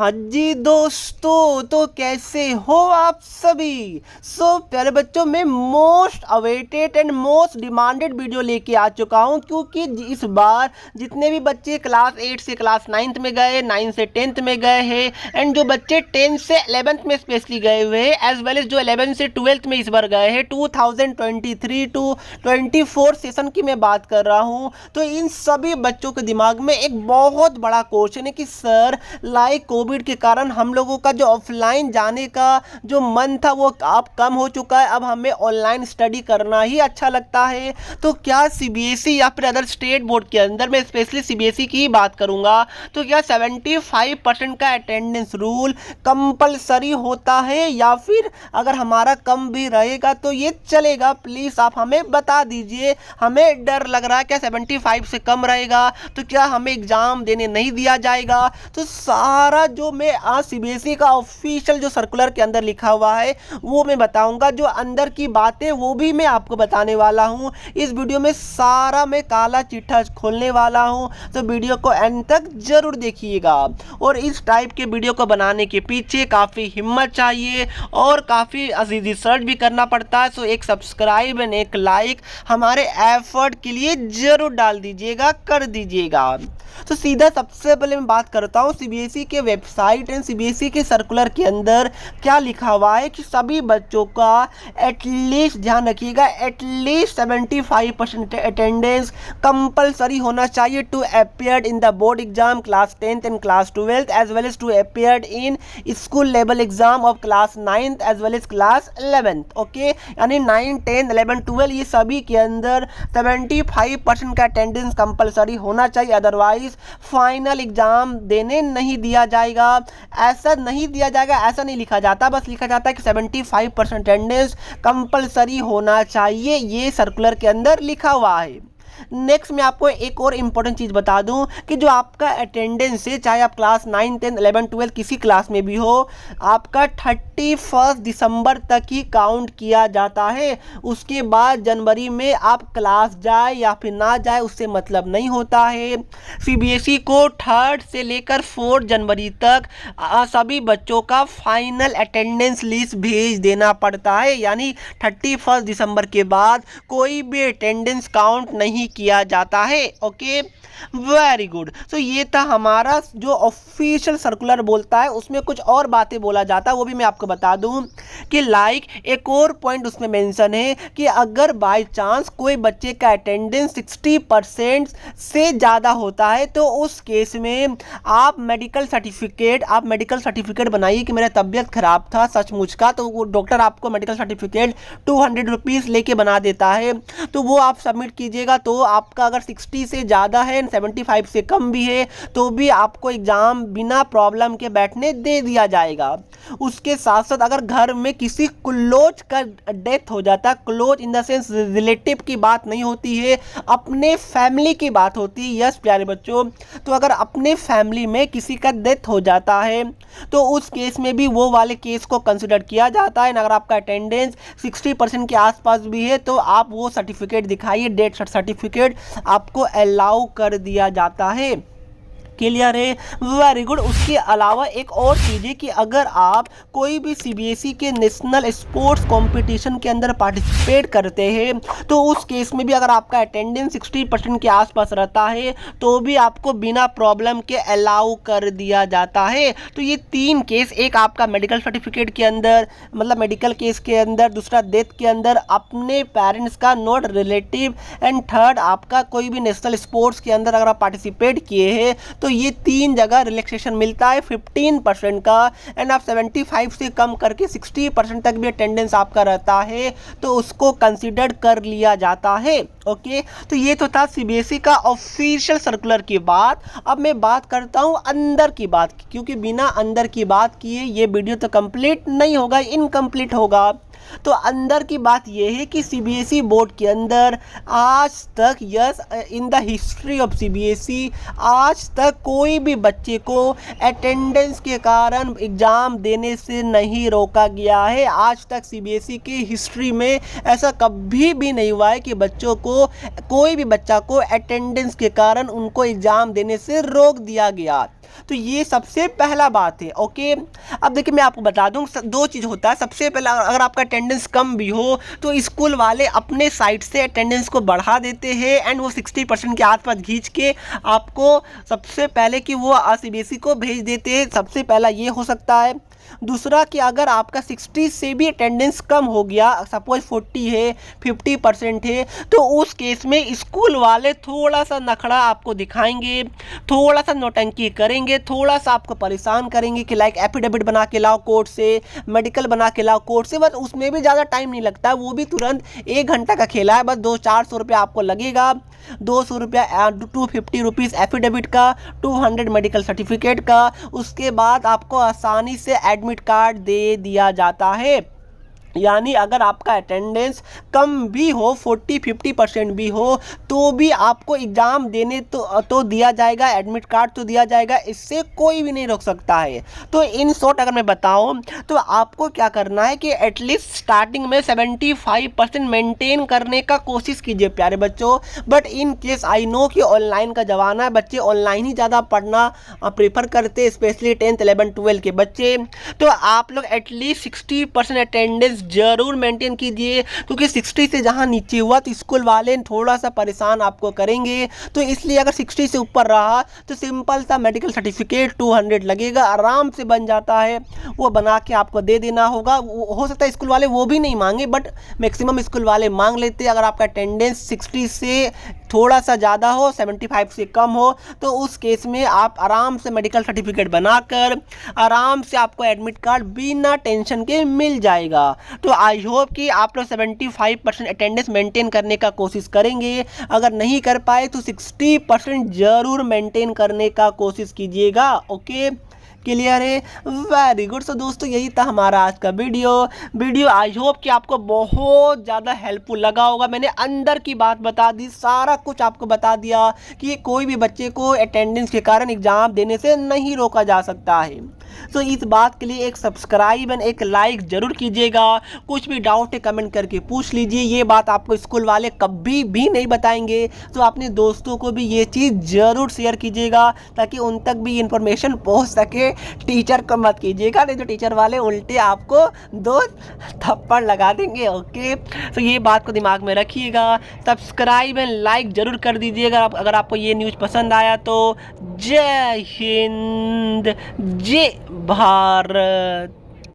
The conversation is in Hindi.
हाँ जी दोस्तों, तो कैसे हो आप सभी। प्यारे बच्चों, मैं most awaited and most demanded video लेके आ चुका हूँ, क्योंकि इस बार जितने भी बच्चे क्लास 8 से क्लास 9th में गए, 9 से 10th में गए हैं, एंड जो बच्चे 10 से 11th में स्पेशली गए हुए हैं, एज वेल एज जो 11 से 12th में इस बार गए हैं, 2023 टू 24 सेशन की मैं बात कर रहा हूँ। तो इन सभी बच्चों के दिमाग में एक बहुत बड़ा क्वेश्चन है कि सर, लाइक कोविड के कारण हम लोगों का जो ऑफलाइन जाने का जो मन था वो अब कम हो चुका है, अब हमें ऑनलाइन स्टडी करना ही अच्छा लगता है। तो क्या सीबीएसई या फिर अदर स्टेट बोर्ड के अंदर, मैं स्पेशली सीबीएसई की ही बात करूंगा, तो क्या 75% का अटेंडेंस रूल कंपलसरी होता है, या फिर अगर हमारा कम भी रहेगा तो ये चलेगा। प्लीज़ आप हमें बता दीजिए। हमें डर लग रहा है क्या 75 से कम रहेगा तो क्या हमें एग्ज़ाम देने नहीं दिया जाएगा। तो सारा जो मैं आज सीबीएसई का ऑफिशियल जो सर्कुलर के अंदर लिखा हुआ है वो मैं बताऊंगा। जो अंदर की बातें वो भी मैं आपको बताने वाला हूं। इस वीडियो में सारा मैं काला चिट्ठा खोलने वाला हूं, तो वीडियो को एंड तक जरूर देखिएगा। और इस टाइप के वीडियो को बनाने के पीछे काफ़ी हिम्मत चाहिए और काफ़ी रिसर्च भी करना पड़ता है। सो एक सब्सक्राइब एंड एक लाइक हमारे एफर्ट के लिए ज़रूर डाल दीजिएगा, कर दीजिएगा। तो सीधा सबसे पहले मैं बात करता हूँ सीबीएसई के वेबसाइट एंड सीबीएसई के सर्कुलर के अंदर क्या लिखा हुआ है कि सभी बच्चों का एटलीस्ट, ध्यान रखिएगा, एटलीस्ट 75% अटेंडेंस कंपलसरी होना चाहिए to appear in the board exam class 10th and class 12th, as well as to appear in school level exam of class 9th as well as class 11th। Okay, यानी 9, 10, 11, 12 ये सभी के अंदर 75% का अटेंडेंस कंपलसरी होना चाहिए, अदरवाइज फाइनल एग्जाम देने नहीं दिया जाएगा। ऐसा नहीं दिया जाएगा, ऐसा नहीं लिखा जाता, बस लिखा जाता है कि 75% अटेंडेंस कंपलसरी होना चाहिए। ये सर्कुलर के अंदर लिखा हुआ है। नेक्स्ट मैं आपको एक और इम्पोर्टेंट चीज़ बता दूं कि जो आपका अटेंडेंस है, चाहे आप क्लास 9, 10, 11, 12 किसी क्लास में भी हो, आपका 31 दिसंबर तक ही काउंट किया जाता है। उसके बाद जनवरी में आप क्लास जाए या फिर ना जाए उससे मतलब नहीं होता है। सीबीएसई को 3rd से लेकर 4 जनवरी तक सभी बच्चों का फाइनल अटेंडेंस लिस्ट भेज देना पड़ता है, यानी 31 दिसंबर के बाद कोई भी अटेंडेंस काउंट नहीं किया जाता है। Okay, very good. तो ये था हमारा जो ऑफिशियल सर्कुलर बोलता है। उसमें कुछ और बातें बोला जाता है, वो भी मैं आपको बता दूं कि लाइक एक और पॉइंट उसमें मेंशन है कि अगर बाय चांस कोई बच्चे का अटेंडेंस 60% से ज़्यादा होता है तो उस केस में आप मेडिकल सर्टिफिकेट बनाइए कि मेरा तबीयत खराब था सचमुच का, तो वो डॉक्टर आपको मेडिकल सर्टिफिकेट 200 रुपीज़ लेके बना देता है। तो वो आप सबमिट कीजिएगा। तो आपका अगर 60 से ज़्यादा है, 75 से कम भी है, तो भी आपको एग्ज़ाम बिना प्रॉब्लम के बैठने दे दिया जाएगा। उसके साथ साथ अगर घर में किसी क्लोज का डेथ हो जाता है, close in the sense relative की बात नहीं होती है, अपने फैमिली की बात होती है। यस प्यारे बच्चों, तो अगर अपने फैमिली में किसी का डेथ हो जाता है तो उस केस में भी वो वाले केस को कंसिडर किया जाता है। अगर आपका अटेंडेंस 60% के आसपास भी है तो आप वो सर्टिफिकेट दिखाइए, डेथ सर्टिफिकेट आपको अलाउ कर दिया जाता है। क्लियर है, वेरी गुड। उसके अलावा एक और चीज़ है कि अगर आप कोई भी सीबीएसई के नेशनल स्पोर्ट्स कंपटीशन के अंदर पार्टिसिपेट करते हैं तो उस केस में भी अगर आपका अटेंडेंस 60% के आसपास रहता है तो भी आपको बिना प्रॉब्लम के अलाउ कर दिया जाता है। तो ये 3 केस, एक आपका मेडिकल सर्टिफिकेट के अंदर, मतलब मेडिकल केस के अंदर, दूसरा डेथ के अंदर, अपने पेरेंट्स का नॉट रिलेटिव, एंड थर्ड आपका कोई भी नेशनल स्पोर्ट्स के अंदर अगर आप पार्टिसिपेट किए हैं तो ये 3 जगह रिलैक्सेशन मिलता है 15% का। एंड आप 75 से कम करके 60% तक भी अटेंडेंस आपका रहता है तो उसको कंसिडर कर लिया जाता है। ओके, तो ये तो था सीबीएसई का ऑफिशियल सर्कुलर की बात। अब मैं बात करता हूँ अंदर की बात, क्योंकि बिना अंदर की बात किए ये वीडियो तो कंप्लीट नहीं होगा, इनकम्प्लीट होगा। तो अंदर की बात यह है कि सीबीएसई बोर्ड के अंदर आज तक, yes, in the history of CBSE आज तक कोई भी बच्चे को अटेंडेंस के कारण एग्ज़ाम देने से नहीं रोका गया है। आज तक सीबीएसई की हिस्ट्री में ऐसा कभी भी नहीं हुआ है कि बच्चों को, कोई भी बच्चा को अटेंडेंस के कारण उनको एग्ज़ाम देने से रोक दिया गया। तो ये सबसे पहला बात है। ओके, अब देखिए मैं आपको बता दूं, दो चीज़ होता है। सबसे पहला, अगर आपका अटेंडेंस कम भी हो तो स्कूल वाले अपने साइड से अटेंडेंस को बढ़ा देते हैं एंड वो 60% के आसपास खींच के आपको सबसे पहले कि वो सीबीएसई को भेज देते हैं। सबसे पहला ये हो सकता है। दूसरा कि अगर आपका 60 से भी अटेंडेंस कम हो गया, सपोज 40 है, 50% है, तो उस केस में स्कूल वाले थोड़ा सा नखड़ा आपको दिखाएंगे, थोड़ा सा नौटंकी करेंगे, थोड़ा सा आपको परेशान करेंगे कि लाइक एफिडेविट बना के लाओ कोर्ट से, मेडिकल बना के लाओ कोर्ट से। बस उसमें भी ज़्यादा टाइम नहीं लगता, वो भी तुरंत 1 घंटा का खेला है। बस 200-400 रुपया आपको लगेगा, 200 रुपया 250 रुपीज़ एफिडेविट का, 200 मेडिकल सर्टिफिकेट का। उसके बाद आपको आसानी से एडमिट कार्ड दे दिया जाता है। यानी अगर आपका अटेंडेंस कम भी हो, 40-50% भी हो, तो भी आपको एग्ज़ाम देने तो दिया जाएगा, एडमिट कार्ड तो दिया जाएगा, इससे कोई भी नहीं रोक सकता है। तो इन शॉर्ट अगर मैं बताऊं तो आपको क्या करना है कि एटलीस्ट स्टार्टिंग में 75% मेंटेन करने का कोशिश कीजिए प्यारे बच्चों। But in case I know कि ऑनलाइन का ज़माना है, बच्चे ऑनलाइन ही ज़्यादा पढ़ना प्रेफर करते, स्पेशली 10th 11th 12 के बच्चे। तो आप लोग एटलीस्ट 60% अटेंडेंस जरूर मेंटेन कीजिए, क्योंकि 60 से जहां नीचे हुआ तो स्कूल वाले थोड़ा सा परेशान आपको करेंगे। तो इसलिए अगर 60 से ऊपर रहा तो सिंपल सा मेडिकल सर्टिफिकेट 200 लगेगा, आराम से बन जाता है, वो बना के आपको दे देना होगा। हो सकता है स्कूल वाले वो भी नहीं मांगे, बट मैक्सिमम स्कूल वाले मांग लेते हैं। अगर आपका अटेंडेंस 60 से थोड़ा सा ज़्यादा हो, 75 से कम हो, तो उस केस में आप आराम से मेडिकल सर्टिफिकेट बनाकर आराम से आपको एडमिट कार्ड बिना टेंशन के मिल जाएगा। तो आई होप कि आप लोग 75% अटेंडेंस मेंटेन करने का कोशिश करेंगे। अगर नहीं कर पाए तो 60% जरूर मेंटेन करने का कोशिश कीजिएगा। ओके, क्लियर है? Very good. सो दोस्तों, यही था हमारा आज का वीडियो। आई होप कि आपको बहुत ज़्यादा हेल्पफुल लगा होगा। मैंने अंदर की बात बता दी, सारा कुछ आपको बता दिया कि कोई भी बच्चे को अटेंडेंस के कारण एग्ज़ाम देने से नहीं रोका जा सकता है। तो इस बात के लिए एक सब्सक्राइब एंड एक लाइक ज़रूर कीजिएगा। कुछ भी डाउट है कमेंट करके पूछ लीजिए। ये बात आपको स्कूल वाले कभी भी नहीं बताएंगे, तो अपने दोस्तों को भी ये चीज़ ज़रूर शेयर कीजिएगा ताकि उन तक भी इन्फॉर्मेशन पहुंच सके। टीचर को मत कीजिएगा, नहीं तो टीचर वाले उल्टे आपको 2 थप्पड़ लगा देंगे। ओके, तो ये बात को दिमाग में रखिएगा। सब्सक्राइब एंड लाइक ज़रूर कर दीजिएगा अगर आपको ये न्यूज़ पसंद आया तो। जय हिंद, जय भारत।